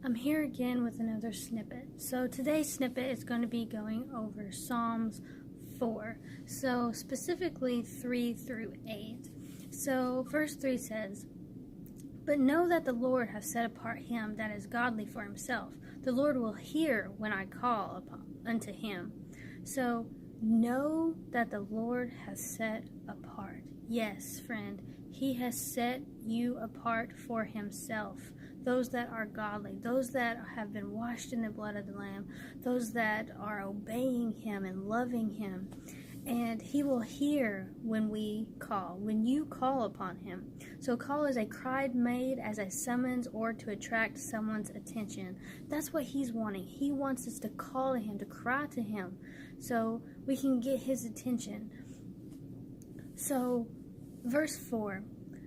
I'm here again with another snippet. So today's snippet is going to be going over Psalms 4. So specifically 3 through 8. So verse 3 says, "But know that the Lord hath set apart him that is godly for himself. The Lord will hear when I call unto him." So know that the Lord has set apart. Yes, friend, he has set you apart for himself. Those that are godly, those that have been washed in the blood of the Lamb, those that are obeying him and loving him. And he will hear when we call, when you call upon him. So call is a cry made as a summons or to attract someone's attention. That's what he's wanting. He wants us to call to him, to cry to him, so we can get his attention. So verse 4,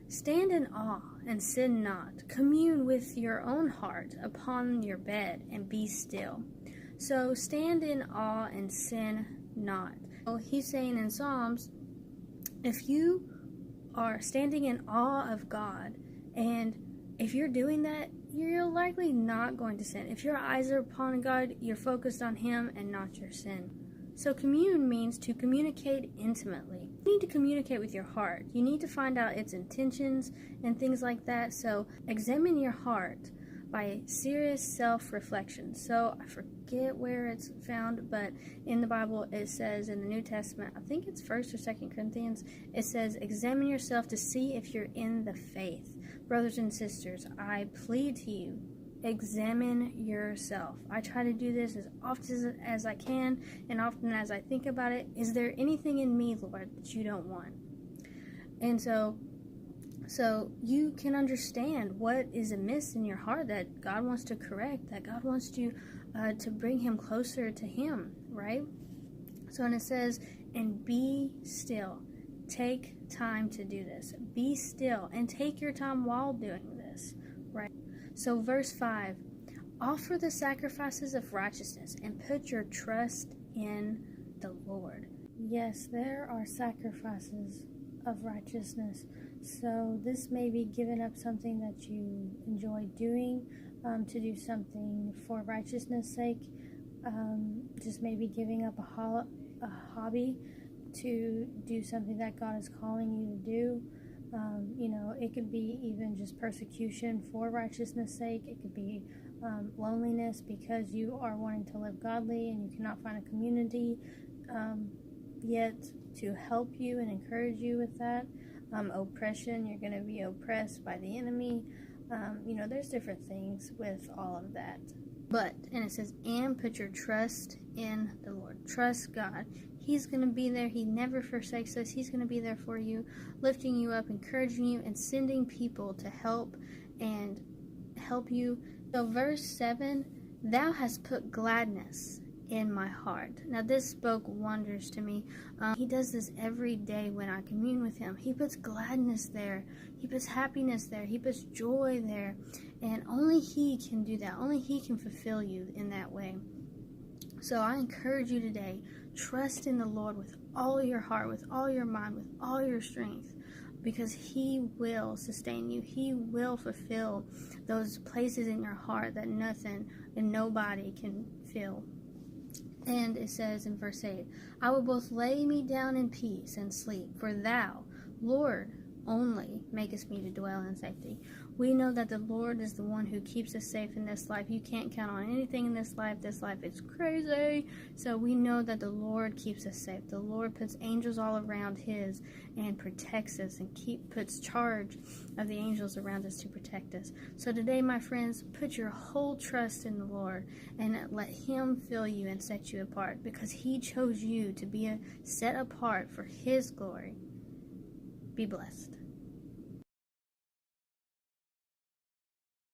"Stand in awe and sin not. Commune with your own heart upon your bed and be still." So stand in awe and sin not. So he's saying in Psalms, if you are standing in awe of God, and if you're doing that, you're likely not going to sin. If your eyes are upon God, you're focused on him and not your sin. So commune means to communicate intimately. You need to communicate with your heart. You need to find out its intentions and things like that. So examine your heart by serious self-reflection. So I forget where it's found, but in the Bible it says in the New Testament, I think it's 1st or 2nd Corinthians, it says, "Examine yourself to see if you're in the faith." Brothers and sisters, I plead to you, examine yourself. I try to do this as often as I can and often as I think about it. Is there anything in me, Lord, that you don't want? And so you can understand what is amiss in your heart that God wants to correct, that God wants you to bring him closer to him, right? So and it says, "And be still." Take time to do this. Be still and take your time while doing this, right? So verse 5, "Offer the sacrifices of righteousness and put your trust in the Lord." Yes, there are sacrifices of righteousness. So this may be giving up something that you enjoy doing, to do something for righteousness' sake. Just maybe giving up a hobby to do something that God is calling you to do. It could be even just persecution for righteousness' sake. It could be loneliness because you are wanting to live godly and you cannot find a community yet to help you and encourage you with that. Oppression, you're going to be oppressed by the enemy. There's different things with all of that. And it says, "And put your trust in the Lord." Trust God. He's going to be there. He never forsakes us. He's going to be there for you, lifting you up, encouraging you, and sending people to help you. So verse 7, "Thou hast put gladness in my heart." Now this spoke wonders to me. He does this every day when I commune with him. He puts gladness there. He puts happiness there. He puts joy there. And only he can do that. Only he can fulfill you in that way. So I encourage you today, trust in the Lord with all your heart, with all your mind, with all your strength, because he will sustain you. He will fulfill those places in your heart that nothing and nobody can fill. And it says in verse 8, "I will both lay me down in peace and sleep, for thou, Lord, only makest me to dwell in safety." We know that the Lord is the one who keeps us safe in this life. You can't count on anything in this life. This life is crazy. So we know that the Lord keeps us safe. The Lord puts angels all around his and protects us and puts charge of the angels around us to protect us. So today, my friends, put your whole trust in the Lord and let him fill you and set you apart, because he chose you to be set apart for his glory. Be blessed.